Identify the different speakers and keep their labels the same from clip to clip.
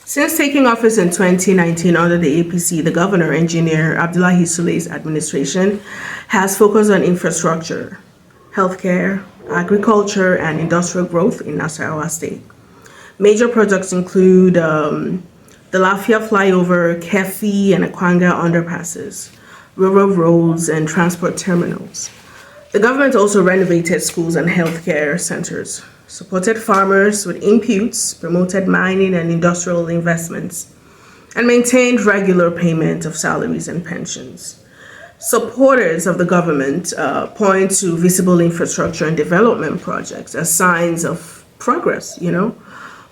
Speaker 1: Since taking office in 2019 under the APC, the governor, Engineer Abdullahi Sule's administration has focused on infrastructure, healthcare, agriculture, and industrial growth in Nasarawa State. Major projects include the Lafia flyover, Kefi, and Akwanga underpasses, rural roads, and transport terminals. The government also renovated schools and healthcare centers, supported farmers with inputs, promoted mining and industrial investments, and maintained regular payment of salaries and pensions. Supporters of the government point to visible infrastructure and development projects as signs of progress,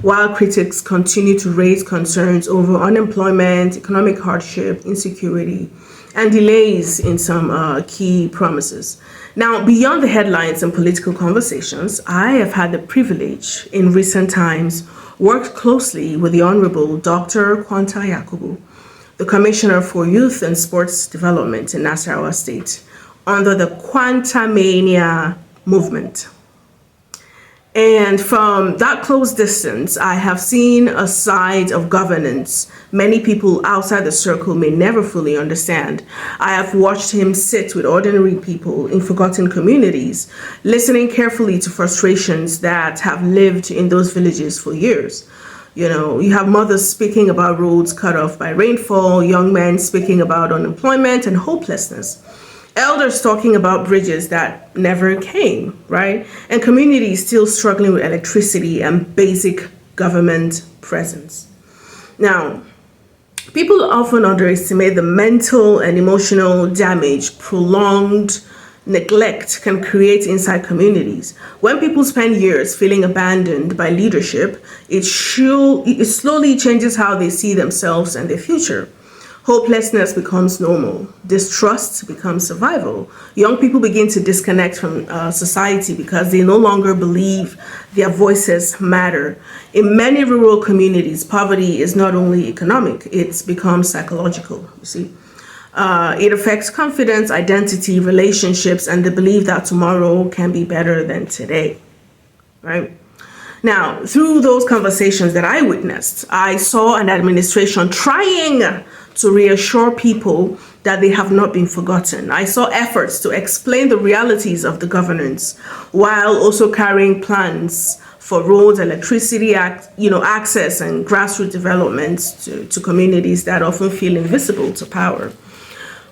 Speaker 1: while critics continue to raise concerns over unemployment, economic hardship, insecurity, and delays in some key promises. Now, beyond the headlines and political conversations, I have had the privilege in recent times worked closely with the Honorable Dr. Kwanta Yakubu, the Commissioner for Youth and Sports Development in Nasarawa State, under the Kwanta Mania movement. And from that close distance, I have seen a side of governance many people outside the circle may never fully understand. I have watched him sit with ordinary people in forgotten communities, listening carefully to frustrations that have lived in those villages for years. You have mothers speaking about roads cut off by rainfall, young men speaking about unemployment and hopelessness, elders talking about bridges that never came, right? And communities still struggling with electricity and basic government presence. Now, people often underestimate the mental and emotional damage prolonged neglect can create inside communities. When people spend years feeling abandoned by leadership, it slowly changes how they see themselves and their future. Hopelessness becomes normal. Distrust becomes survival. Young people begin to disconnect from society because they no longer believe their voices matter. In many rural communities, poverty is not only economic, it's become psychological, you see. It affects confidence, identity, relationships, and the belief that tomorrow can be better than today, right? Now, through those conversations that I witnessed, I saw an administration trying to reassure people that they have not been forgotten. I saw efforts to explain the realities of the governance while also carrying plans for roads, electricity, access, and grassroots development to communities that often feel invisible to power.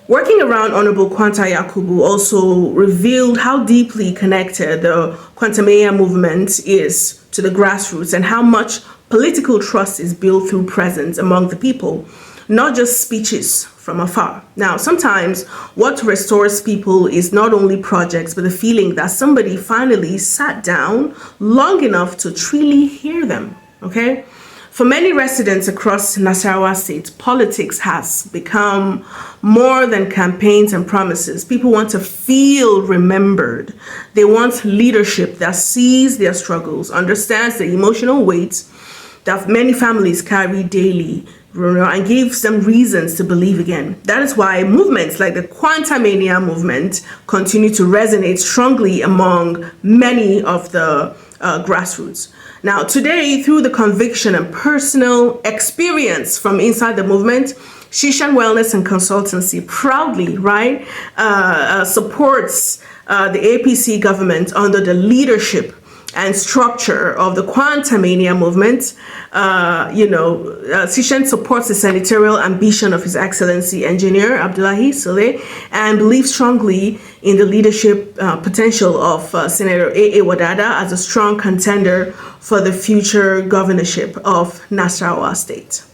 Speaker 1: Working around Honorable Kwanta Yakubu also revealed how deeply connected the Kwantamea movement is to the grassroots and how much political trust is built through presence among the people, not just speeches from afar. Now, sometimes what restores people is not only projects, but the feeling that somebody finally sat down long enough to truly hear them, okay? For many residents across Nasarawa State, politics has become more than campaigns and promises. People want to feel remembered. They want leadership that sees their struggles, understands the emotional weight that many families carry daily, and gives them reasons to believe again. That is why movements like the Kwanta Mania movement continue to resonate strongly among many of the grassroots. Now, today, through the conviction and personal experience from inside the movement, Shishan Wellness and Consultancy proudly, supports the APC government under the leadership and structure of the Kwanta Mania movement. Sishan supports the senatorial ambition of His Excellency Engineer Abdullahi Sule and believes strongly in the leadership potential of Senator A.A. Wadada as a strong contender for the future governorship of Nasarawa State.